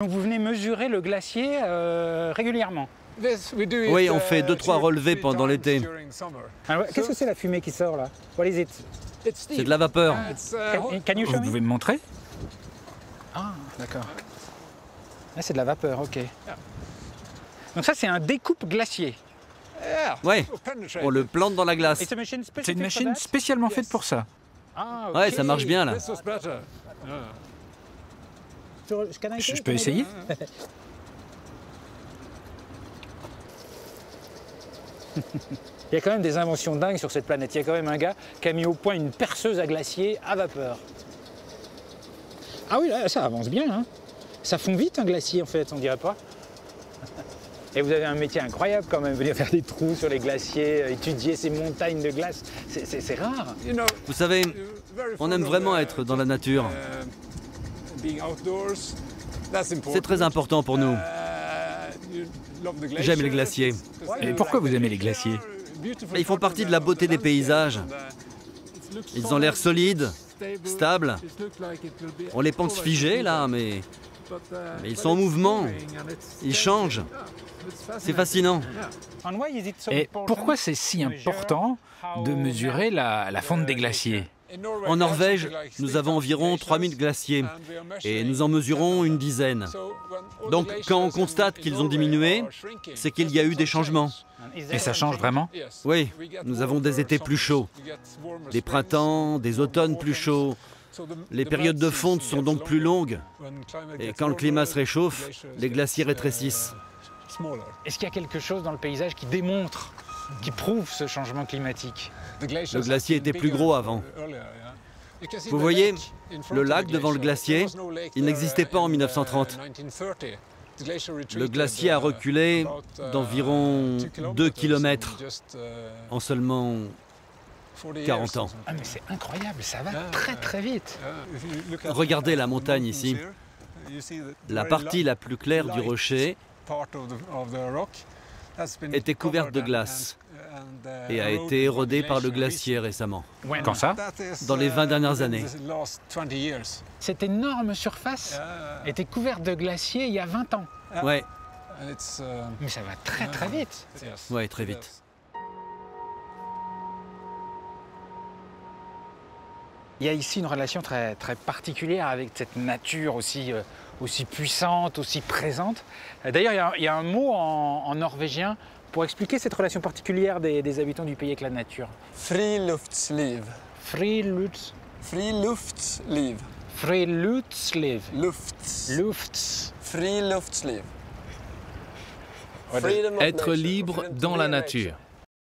Donc vous venez mesurer le glacier réguliellement? Oui, on fait 2-3 relevés pendant l'été. Qu'est-ce que c'est la fumée qui sort là? What is it? C'est de la vapeur. Can you show Vous me? pouvez me montrer? Ah, d'accord. Là, c'est de la vapeur, ok. Donc ça, c'est un découpe glacier. Ouais, on le plante dans la glace. C'est une machine spécialement faite pour ça. Ah, Ouais, ça marche bien là. Je peux essayer? Il y a quand même des inventions dingues sur cette planète. Il y a quand même un gars qui a mis au point une perceuse à glacier à vapeur. Ah oui, là, ça avance bien. Hein. Ça fond vite un glacier en fait, on dirait pas. Et vous avez un métier incroyable quand même, venir faire des trous sur les glaciers, étudier ces montagnes de glace. C'est rare. Vous savez, on aime vraiment être dans la nature. C'est très important pour nous. J'aime les glaciers. Et pourquoi vous aimez les glaciers? Ils font partie de la beauté des paysages. Ils ont l'air solides, stables. On les pense figés là, mais ils sont en mouvement. Ils changent. C'est fascinant. Et pourquoi c'est si important de mesurer la fonte des glaciers? En Norvège, nous avons environ 3000 glaciers et nous en mesurons une dizaine. Donc quand on constate qu'ils ont diminué, c'est qu'il y a eu des changements. Et ça change vraiment? Oui, nous avons des étés plus chauds, des printemps, des automnes plus chauds. Les périodes de fonte sont donc plus longues. Et quand le climat se réchauffe, les glaciers rétrécissent. Est-ce qu'il y a quelque chose dans le paysage qui démontre, qui prouve ce changement climatique? Le glacier était plus gros avant. Vous voyez, le lac devant le glacier, il n'existait pas en 1930. Le glacier a reculé d'environ 2 km en seulement 40 ans. Ah mais c'est incroyable, ça va très très vite. Regardez la montagne ici. La partie la plus claire du rocher était couverte de glace et a été érodée par le glacier récemment. Quand ça? Dans les 20 dernières années. Cette énorme surface était couverte de glacier il y a 20 ans. Ouais, Mais ça va très très vite. ouais, très vite. Il y a ici une relation très, très particulière avec cette nature aussi puissante, aussi présente. D'ailleurs, il y a un mot en norvégien pour expliquer cette relation particulière des habitants du pays avec la nature. Friluftsliv. Friluftsliv. Friluftsliv. Lufts. Friluftsliv. Être libre dans la nature.